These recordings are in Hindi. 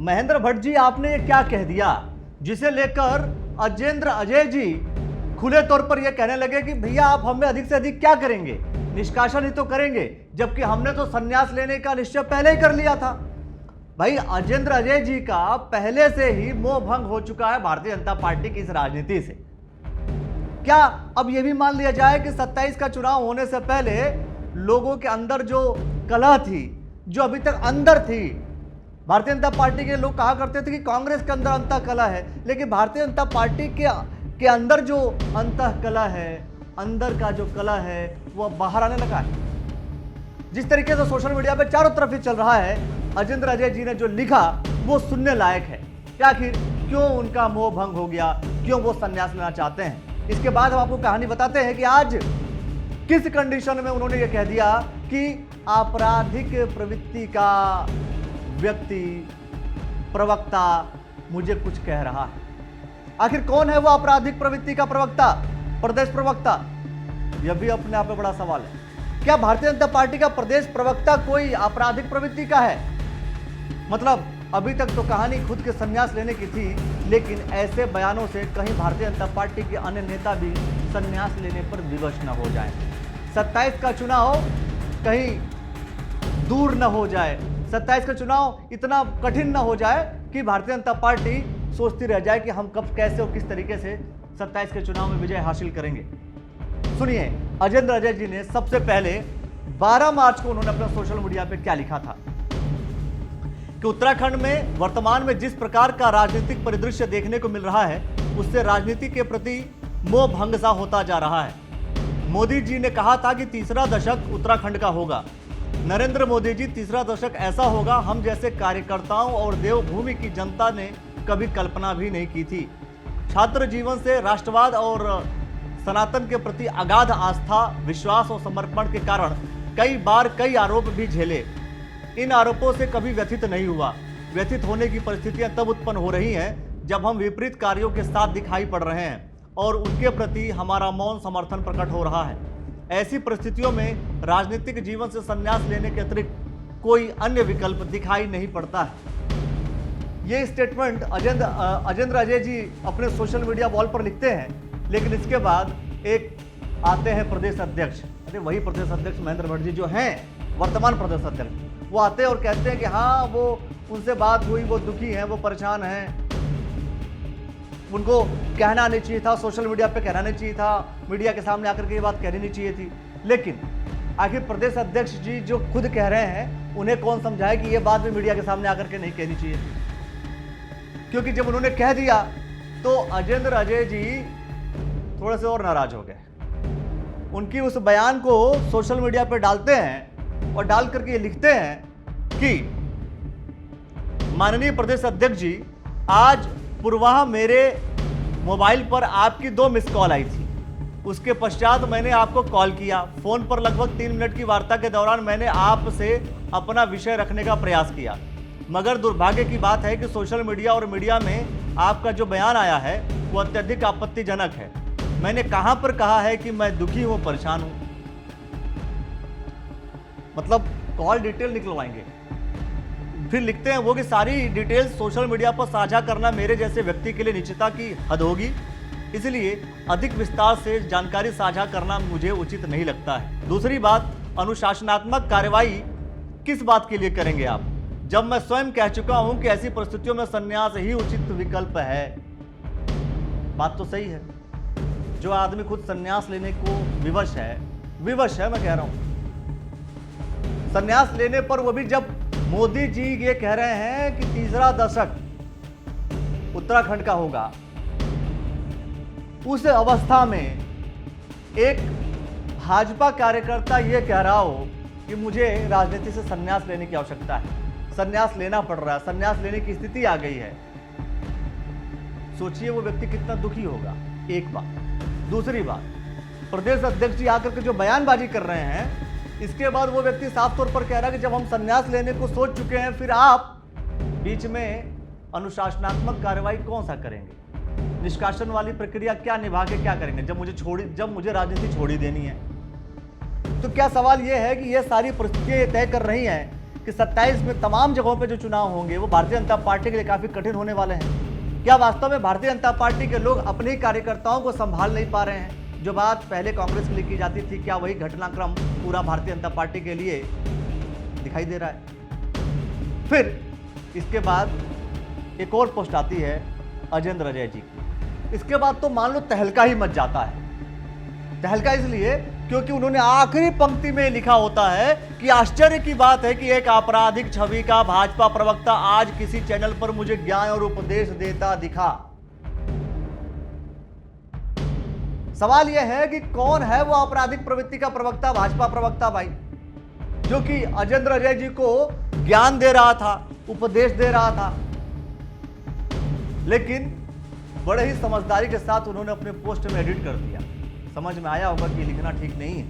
महेंद्र भट्ट जी, आपने ये क्या कह दिया जिसे लेकर अजेंद्र अजय जी खुले तौर पर यह कहने लगे कि भैया आप हमें अधिक से अधिक क्या करेंगे, निष्कासन ही तो करेंगे, जबकि हमने तो संन्यास लेने का निश्चय पहले ही कर लिया था। भाई अजेंद्र अजय जी का पहले से ही मोह भंग हो चुका है भारतीय जनता पार्टी की इस राजनीति से। क्या अब यह भी मान लिया जाए कि 27 का चुनाव होने से पहले लोगों के अंदर जो कलह थी, जो अभी तक अंदर थी, भारतीय जनता पार्टी के लोग कहा करते थे कि कांग्रेस के अंदर अंतः कलह है, लेकिन भारतीय जनता पार्टी के अंदर जो अंतः कलह है, अंदर का जो कलह है वो बाहर आने लगा है। जिस तरीके से सोशल मीडिया पे चारों तरफ ही चल रहा है, अजेंद्र अजय जी ने जो लिखा वो सुनने लायक है कि आखिर क्यों उनका मोह भंग हो गया, क्यों वो संन्यास लेना चाहते हैं। इसके बाद हम आपको कहानी बताते हैं कि आज किस कंडीशन में उन्होंने ये कह दिया कि आपराधिक प्रवृत्ति का व्यक्ति, प्रवक्ता मुझे कुछ कह रहा है। आखिर कौन है वो आपराधिक प्रवृत्ति का प्रवक्ता, प्रदेश प्रवक्ता? यह भी अपने आप में बड़ा सवाल है। क्या भारतीय जनता पार्टी का प्रदेश प्रवक्ता कोई आपराधिक प्रवृत्ति का है? मतलब अभी तक तो कहानी खुद के संन्यास लेने की थी, लेकिन ऐसे बयानों से कहीं भारतीय जनता पार्टी के अन्य नेता भी संन्यास लेने पर विवश न हो जाए, 27 का चुनाव कहीं दूर न हो जाए, 27 का चुनाव इतना कठिन न हो जाए कि भारतीय जनता पार्टी सोचती रह जाए कि हम कब, कैसे और किस तरीके से 27 के चुनाव में विजय हासिल करेंगे। सुनिए अजेंद्र अजय जी ने सबसे पहले 12 मार्च को उन्होंने अपने सोशल मीडिया पे क्या लिखा था कि उत्तराखंड में वर्तमान में जिस प्रकार का राजनीतिक परिदृश्य देखने को मिल रहा है, उससे राजनीति के प्रति मोह भंग सा होता जा रहा है। मोदी जी ने कहा था कि तीसरा दशक उत्तराखंड का होगा। नरेंद्र मोदी जी, तीसरा दशक ऐसा होगा हम जैसे कार्यकर्ताओं और देवभूमि की जनता ने कभी कल्पना भी नहीं की थी। छात्र जीवन से राष्ट्रवाद और सनातन के प्रति अगाध आस्था, विश्वास और समर्पण के कारण कई बार कई आरोप भी झेले। इन आरोपों से कभी व्यथित नहीं हुआ। व्यथित होने की परिस्थितियां तब उत्पन्न हो रही हैं जब हम विपरीत कार्यों के साथ दिखाई पड़ रहे हैं और उनके प्रति हमारा मौन समर्थन प्रकट हो रहा है। ऐसी परिस्थितियों में राजनीतिक जीवन से संन्यास लेने के अतिरिक्त कोई अन्य विकल्प दिखाई नहीं पड़ता है। ये स्टेटमेंट अजेंद्र अजय जी अपने सोशल मीडिया वॉल पर लिखते हैं, लेकिन इसके बाद एक आते हैं प्रदेश अध्यक्ष, अरे वही प्रदेश अध्यक्ष महेंद्र भट्ट जी जो हैं वर्तमान प्रदेश अध्यक्ष, वो आते हैं और कहते हैं कि हाँ वो उनसे बात हुई, वो दुखी हैं, वो परेशान हैं, उनको कहना नहीं चाहिए था, सोशल मीडिया पे कहना नहीं चाहिए था, मीडिया के सामने आकर के ये बात कहनी नहीं चाहिए थी। लेकिन आखिर प्रदेश अध्यक्ष जी जो खुद कह रहे हैं, उन्हें कौन समझाए कि ये बात भी मीडिया के सामने आकर के नहीं कहनी चाहिए थी? क्योंकि जब उन्होंने कह दिया तो अजेंद्र अजय जी थोड़े से और नाराज हो गए। उनकी उस बयान को सोशल मीडिया पर डालते हैं और डाल करके ये लिखते हैं कि माननीय प्रदेश अध्यक्ष जी, आज पूर्वाह मेरे मोबाइल पर आपकी 2 मिस कॉल आई थी। उसके पश्चात मैंने आपको कॉल किया। फोन पर लगभग 3 मिनट की वार्ता के दौरान मैंने आपसे अपना विषय रखने का प्रयास किया, मगर दुर्भाग्य की बात है कि सोशल मीडिया और मीडिया में आपका जो बयान आया है वो अत्यधिक आपत्तिजनक है। मैंने कहां पर कहा है कि मैं दुखी हूं, परेशान हूं? मतलब कॉल डिटेल निकलवाएंगे। फिर लिखते हैं वो कि सारी डिटेल्स सोशल मीडिया पर साझा करना मेरे जैसे व्यक्ति के लिए निश्चितता की हद होगी, इसलिए अधिक विस्तार से जानकारी साझा करना मुझे उचित नहीं लगता है। दूसरी बात, अनुशासनात्मक कार्रवाई किस बात के लिए करेंगे आप, जब मैं स्वयं कह चुका हूं कि ऐसी परिस्थितियों में संन्यास ही उचित विकल्प है। बात तो सही है। जो आदमी खुद संन्यास लेने को विवश है मैं कह रहा हूं, संन्यास लेने पर, वो भी जब मोदी जी ये कह रहे हैं कि तीसरा दशक उत्तराखंड का होगा, उस अवस्था में एक भाजपा कार्यकर्ता ये कह रहा हो कि मुझे राजनीति से संन्यास लेने की आवश्यकता है, संन्यास लेना पड़ रहा है, संन्यास लेने की स्थिति आ गई है। सोचिए वो व्यक्ति कितना दुखी होगा, एक बात। दूसरी बात, प्रदेश अध्यक्ष जी आकर के जो बयानबाजी कर रहे हैं, इसके बाद वो व्यक्ति साफ तौर पर कह रहा है कि जब हम संन्यास लेने को सोच चुके हैं, फिर आप बीच में अनुशासनात्मक कार्रवाई कौन सा करेंगे, निष्कासन वाली प्रक्रिया क्या निभा के क्या करेंगे जब मुझे राजनीति छोड़ी देनी है। तो क्या सवाल यह है कि ये सारी परिस्थितियां तय कर रही हैं कि 27 में तमाम जगहों पे जो चुनाव होंगे वो भारतीय जनता पार्टी के लिए काफी कठिन होने वाले हैं। क्या वास्तव में भारतीय जनता पार्टी के लोग अपने ही कार्यकर्ताओं को संभाल नहीं पा रहे हैं? जो बात पहले कांग्रेस के लिए की जाती थी, क्या वही घटनाक्रम पूरा भारतीय जनता पार्टी के लिए दिखाई दे रहा है? फिर इसके बाद एक और पोस्ट आती है अजेंद्र अजय जी की। इसके बाद तो मान लो तहलका ही मच जाता है। तहलका इसलिए क्योंकि उन्होंने आखिरी पंक्ति में लिखा होता है कि आश्चर्य की बात है कि एक आपराधिक छवि का भाजपा प्रवक्ता आज किसी चैनल पर मुझे ज्ञान और उपदेश देता दिखा। सवाल यह है कि कौन है वो आपराधिक प्रवृत्ति का प्रवक्ता, भाजपा प्रवक्ता भाई, जो कि अजेंद्र अजय जी को ज्ञान दे रहा था, उपदेश दे रहा था। लेकिन बड़े ही समझदारी के साथ उन्होंने अपने पोस्ट में एडिट कर दिया। समझ में आया होगा कि लिखना ठीक नहीं है,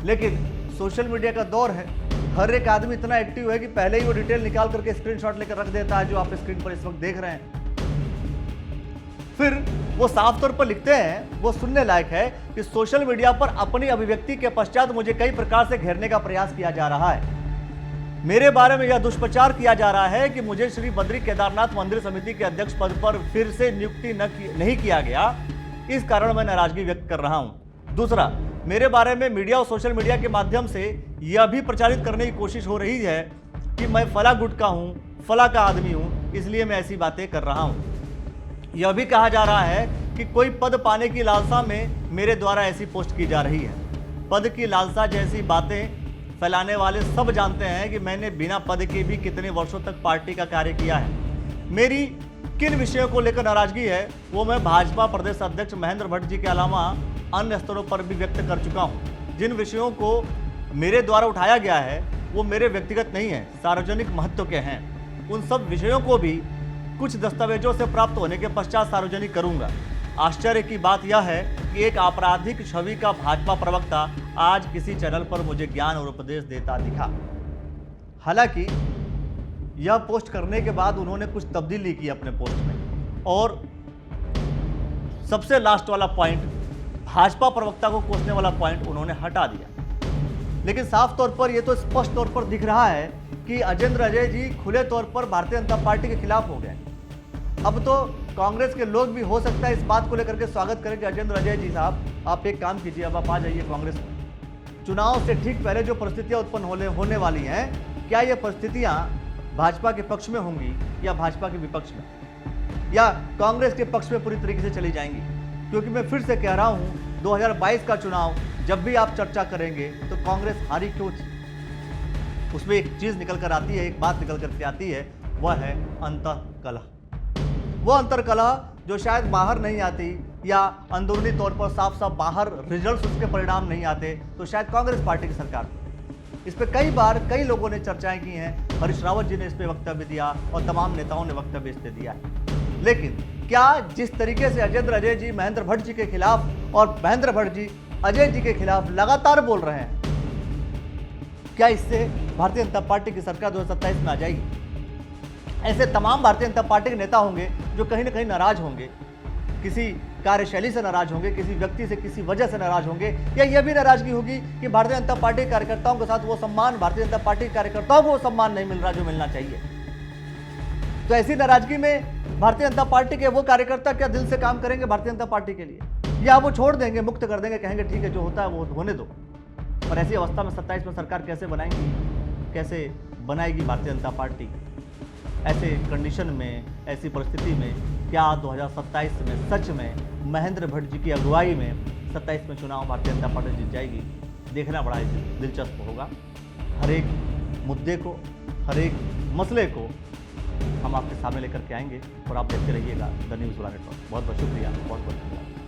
लेकिन सोशल मीडिया का दौर है, हर एक आदमी इतना एक्टिव है कि पहले ही वो डिटेल निकाल करके स्क्रीनशॉट लेकर रख देता है, जो आप स्क्रीन पर इस वक्त देख रहे हैं। फिर वो साफ तौर पर लिखते हैं, वो सुनने लायक है कि सोशल मीडिया पर अपनी अभिव्यक्ति के पश्चात मुझे कई प्रकार से घेरने का प्रयास किया जा रहा है। मेरे बारे में यह दुष्प्रचार किया जा रहा है कि मुझे श्री बद्री केदारनाथ मंदिर समिति के अध्यक्ष पद पर फिर से नियुक्ति नहीं किया गया, इस कारण मैं नाराजगी व्यक्त कर रहा हूं। दूसरा, मेरे बारे में मीडिया और सोशल मीडिया के माध्यम से यह भी प्रचारित करने की कोशिश हो रही है कि मैं फला गुट का हूं, फला का आदमी हूं, इसलिए मैं ऐसी बातें कर रहा हूं। यह भी कहा जा रहा है कि कोई पद पाने की लालसा में मेरे द्वारा ऐसी पोस्ट की जा रही है। पद की लालसा जैसी बातें फैलाने वाले सब जानते हैं कि मैंने बिना पद के भी कितने वर्षों तक पार्टी का कार्य किया है। मेरी किन विषयों को लेकर नाराजगी है वो मैं भाजपा प्रदेश अध्यक्ष महेंद्र भट्ट जी के अलावा अन्य स्तरों पर भी व्यक्त कर चुका हूं। जिन विषयों को मेरे द्वारा उठाया गया है वो मेरे व्यक्तिगत नहीं है, सार्वजनिक महत्व के हैं। उन सब विषयों को भी कुछ दस्तावेजों से प्राप्त होने के पश्चात सार्वजनिक करूंगा। आश्चर्य की बात यह है कि एक आपराधिक छवि का भाजपा प्रवक्ता आज किसी चैनल पर मुझे ज्ञान और उपदेश देता दिखा। हालांकि यह पोस्ट करने के बाद उन्होंने कुछ तब्दीली की अपने पोस्ट में, और सबसे लास्ट वाला पॉइंट, भाजपा प्रवक्ता को कोसने वाला पॉइंट उन्होंने हटा दिया। लेकिन साफ तौर पर यह तो स्पष्ट तौर पर दिख रहा है कि अजेंद्र अजय जी खुले तौर पर भारतीय जनता पार्टी के खिलाफ हो गए। अब तो कांग्रेस के लोग भी हो सकता है इस बात को लेकर के स्वागत करें कि अजेंद्र अजय जी साहब, आप एक काम कीजिए, अब आप आ जाइए कांग्रेस में। चुनाव से ठीक पहले जो परिस्थितियां उत्पन्न होने वाली हैं, क्या ये परिस्थितियां भाजपा के पक्ष में होंगी या भाजपा के विपक्ष में, या कांग्रेस के पक्ष में पूरी तरीके से चली जाएंगी? क्योंकि मैं फिर से कह रहा हूं, 2022 का चुनाव जब भी आप चर्चा करेंगे तो कांग्रेस हारी क्यों थी, उसमें एक चीज निकल कर आती है, एक बात निकल करके आती है, वह है अंतःकलह। वो अंतर्कलह जो शायद बाहर नहीं आती, या अंदरूनी तौर पर साफ साफ बाहर रिजल्ट्स उसके परिणाम नहीं आते, तो शायद कांग्रेस पार्टी की सरकार। इस पे कई बार कई लोगों ने चर्चाएं की हैं, हरीश रावत जी ने इस पे वक्तव्य दिया और तमाम नेताओं ने वक्तव्य इस पे दिया है। लेकिन क्या जिस तरीके से अजेंद्र अजय जी महेंद्र भट्ट जी के खिलाफ और महेंद्र भट्ट जी अजय जी के खिलाफ लगातार बोल रहे हैं, क्या इससे भारतीय जनता पार्टी की सरकार 2027 में आ जाएगी? ऐसे तमाम भारतीय जनता पार्टी के नेता होंगे जो कहीं ना कहीं नाराज होंगे, किसी कार्यशैली से नाराज होंगे, किसी व्यक्ति से किसी वजह से नाराज होंगे, या यह भी नाराजगी होगी कि भारतीय जनता पार्टी के कार्यकर्ताओं के साथ वो सम्मान, भारतीय जनता पार्टी के कार्यकर्ताओं को वो सम्मान नहीं मिल रहा जो मिलना चाहिए। तो ऐसी नाराजगी में भारतीय जनता पार्टी के वो कार्यकर्ता क्या दिल से काम करेंगे भारतीय जनता पार्टी के लिए, या वो छोड़ देंगे, मुक्त कर देंगे, कहेंगे ठीक है जो होता है वो होने दो? और ऐसी अवस्था में 27 में सरकार कैसे बनाएंगी, कैसे बनाएगी भारतीय जनता पार्टी? ऐसे कंडीशन में, ऐसी परिस्थिति में क्या 2027 में सच में महेंद्र भट्ट जी की अगुवाई में 27 में चुनाव भारतीय जनता पार्टी जीत जाएगी? देखना बड़ा दिलचस्प होगा। हर एक मुद्दे को, हर एक मसले को हम आपके सामने लेकर के आएंगे और आप देखते रहिएगा द न्यूज़ वाला नेटवर्क। बहुत बहुत शुक्रिया, बहुत बहुत धन्यवाद।